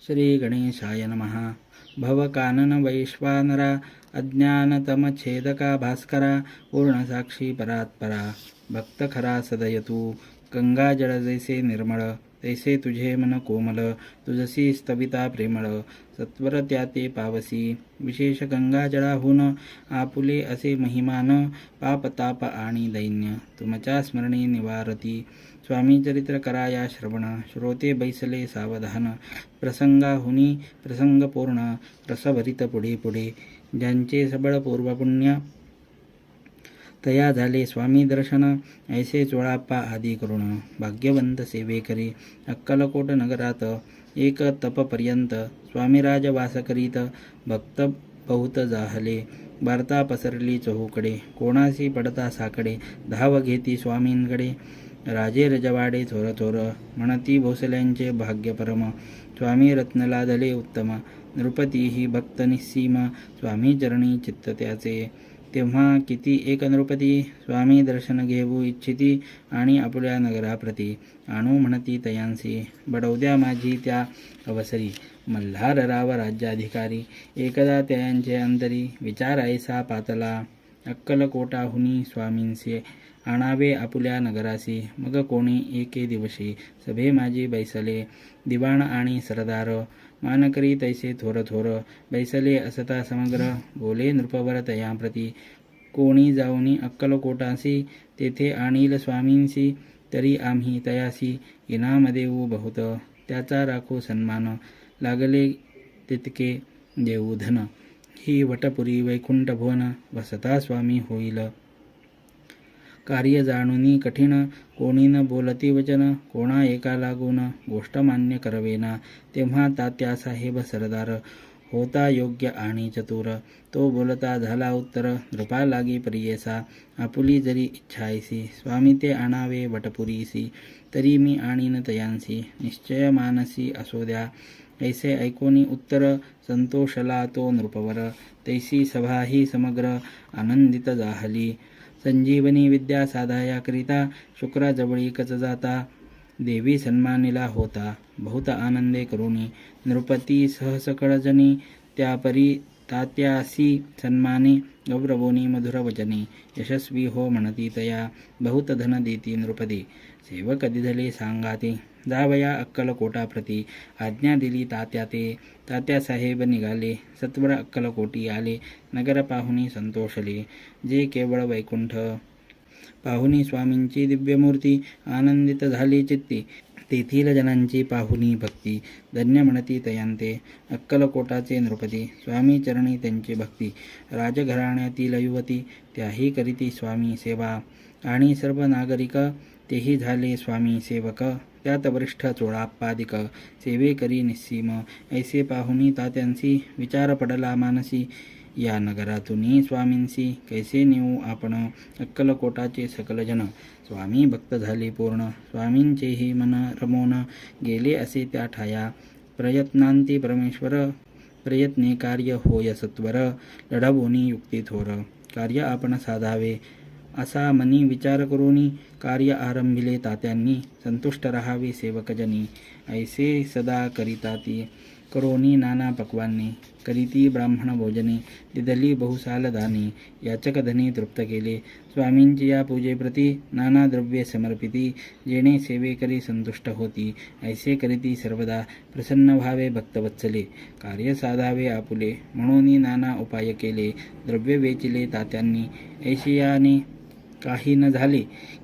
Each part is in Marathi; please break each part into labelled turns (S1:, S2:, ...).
S1: श्री गणेशाय नमः. भवकानन वैश्वानरा अज्ञानतमच्छेदका भास्करा पूर्णसाक्षी परात्परा भक्तखरा सदयतु गंगाजळ जैसे निर्मळ तैसे तुझे मन कोमल तुझसी स्तविता प्रेमळ सत्वर त्याते पावसी विशेष गंगाजळाहून आपुले असे महिमान पापताप आणि दैन्य तुमच्या स्मरणी निवारती स्वामी चरित्र कराया श्रवण श्रोते बैसले सावधान प्रसंगाहुनी प्रसंगपूर्ण रसभरित पुढे पुढे ज्यांचे सबळ पूर्वपुण्य तया झाले स्वामी दर्शन ऐसे चोळाप्पा आदी करुण भाग्यवंत सेवेकरी अक्कलकोट नगरात एक तपपर्यंत स्वामीराज वास करीत भक्त बहुत जाहले वार्ता पसरली चहूकडे कोणासी पडता साकडे धाव घेती स्वामींकडे राजे रजवाडे थोर थोर म्हणती भोसल्यांचे भाग्य परम स्वामी रत्न लादले उत्तम नृपतीही भक्त निस्सीम स्वामी चरणी चित्त त्याचे तेव्हा किती एक नृपती स्वामी दर्शन घेऊ इच्छिती आणि आपुल्या नगराप्रती आणू म्हणती तयांसी बडवद्या माझी त्या अवसरी मल्हार राव राज्याधिकारी एकदा तयांचे अंतरी विचार ऐसा पातला अक्कलकोटाहुनी स्वामींचे आणावे आपुल्या नगरासी मग कोणी एके दिवशी सभे माझी बैसले दिवाण आणि सरदार मानकरी तैसे थोर थोर बैसले असता समग्र बोले नृपवर तयांप्रती कोणी जाऊनी अक्कलकोटासी तेथे आणील स्वामींसी तरी आम्ही तयासी इनाम देऊ बहुत त्याचा राखो सन्मान लागले तितके देऊ धन ही वटपुरी वैकुंठ भुवन वसता स्वामी होईल कार्य जाणूनी कठीण कोणी न बोलती वचन कोणा एका लागून गोष्ट मान्य करवेना तेव्हा तात्या साहेब सरदार होता योग्य आणि चतुर तो बोलता झाला उत्तर नृपा लागी प्रियेसा आपुली जरी इच्छायसी स्वामी ते आणावे वटपुरीसी तरी मी आणीन तयांसी निश्चय मानसी असो द्या ऐसे ऐकोनी उत्तर संतोषला तो नृपवर तैसी सभाही समग्र आनंदित जाहली संजीवनी विद्या साधायाकरिता शुक्राजवळीकच जाता देवी सन्मानिला होता बहुत आनंदे करुणी नृपती सहसकळजनी त्यापरी तात्यासी सन्माने गौरवोनी मधुर वचने यशस्वी हो म्हणती तया बहुत धन देती नृपती सेवक दिधले सांगाते जावया अक्कलकोटाप्रती आज्ञा दिली तात्या ते तात्यासाहेब निघाले सत्वर अक्कलकोटी आले नगर पाहुणी संतोषले जे केवळ वैकुंठ पाहुणी स्वामींची दिव्यमूर्ती आनंदित झाली चित्ती तेथील जनांची पाहुणी भक्ती धन्य म्हणती तयांते अक्कलकोटाचे नृपती स्वामी चरणी त्यांची भक्ती राजघराण्यातील युवती त्याही करीती स्वामी सेवा आणि सर्व नागरिक तेही झाले स्वामी सेवक त्यात वरिष्ठ चोळाप्पादिक सेवेकरी निस्सीम ऐसे पाहुणी तात्यांसी विचार पडला मानसी या नगरातून स्वामींसी कैसे नेऊ आपण अक्कलकोटाचे सकल जन स्वामी भक्त झाले पूर्ण स्वामींचेही मन रमोन गेले असे त्या ठाया प्रयत्नांती परमेश्वर प्रयत्ने कार्य होय सत्वर लढवोनी युक्ती थोर कार्य आपण साधावे असा मनी विचार करूनी कार्य आरंभिले तात्यांनी संतुष्ट राहावे सेवकजनी ऐसे सदा करिता ती करोनी नाना पक्वांनी करीती ब्राह्मण भोजने दिदली बहुसाल दानी याचक धनी तृप्त केले स्वामींची या पूजेप्रती नाना द्रव्ये समर्पिती जेणे सेवेकरी संतुष्ट होती ऐसे करीती सर्वदा प्रसन्न व्हावे भक्तवत्सले कार्य साधावे आपुले म्हणून नाना उपाय केले द्रव्य वेचिले तात्यांनी ऐशियाने काही न झाले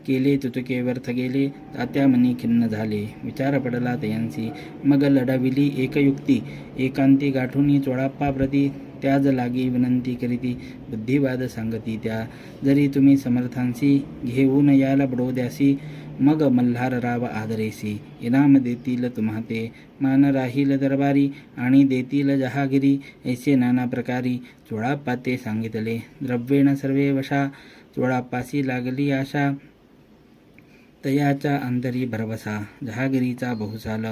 S1: केले तुतके व्यर्थ गेले तात्या मनी खिन्न झाले विचार पडला तयांसी मग लढविली एकयुक्ती एकांती गाठुनी चोळाप्पाप्रती त्याज लागी विनंती करीती बुद्धिवाद सांगती त्या जरी तुम्ही समर्थांसी घेऊन याल बडोद्यासी मग मल्हार राव आदरेसी इनाम देतील तुम्हा ते मान राहील दरबारी आणि देतील जहागिरी ऐसे नाना प्रकारी चोळाप्पा ते सांगितले द्रव्येण सर्वे वशा चोळाप्पासी लागली आशा तयाच्या अंतरी भरवसा जहागिरीचा बहुसाल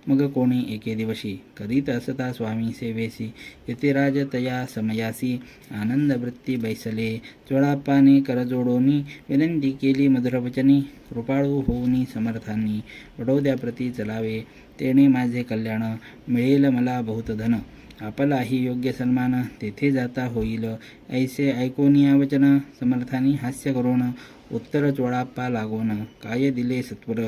S1: मग कोणी एके दिवशी करीत असता स्वामी सेवेसी यतिराज तया समयासी आनंद वृत्ती बैसले जोडापाने करजोडोनी विनंती केली मधुरवचनी कृपाळू होऊनी समर्थांनी वडोद्याप्रती चलावे तेने माझे कल्याण मिळेल मला बहुत धन आपलाही योग्य सन्मान तेथे जाता होईल ऐसे ऐकोनिया वचन समर्थांनी हास्य करून उत्तर चोळाप्पा लागून काय दिले सत्वर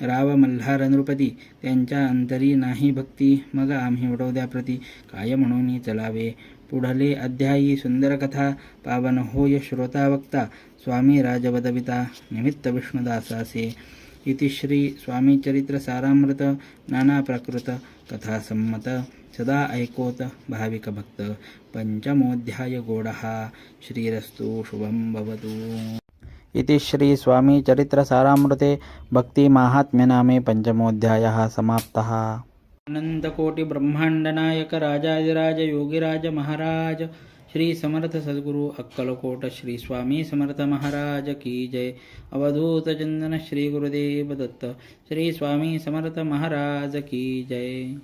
S1: राव मल्हार नृपती त्यांच्या अंतरी नाही भक्ती मग आम्ही वडोद्याप्रती काय म्हणून चलावे पुढले अध्यायी सुंदर कथा पावन होय श्रोता वक्ता स्वामी राजवदविता निमित्त विष्णुदासासे इति श्री स्वामी चरित्र सारामृत नाना प्राकृत कथा संमत सदा ऐकोत भाविक भक्त पंचमोऽध्याय गोडः श्रीरस्तु शुभं भवतु इति श्री स्वामी चरित्र सारामृते भक्ति माहात्म्य नामे पंचमोऽध्यायः समाप्तः। अनंतकोटि ब्रह्मांड नायक राजाधिराज योगीराज महाराज श्री समर्थ सद्गुरु अक्कलकोट श्री स्वामी समर्थ महाराज की जय। अवधूत चंदन श्री गुरुदेव दत्त श्री स्वामी समर्थ महाराज की जय।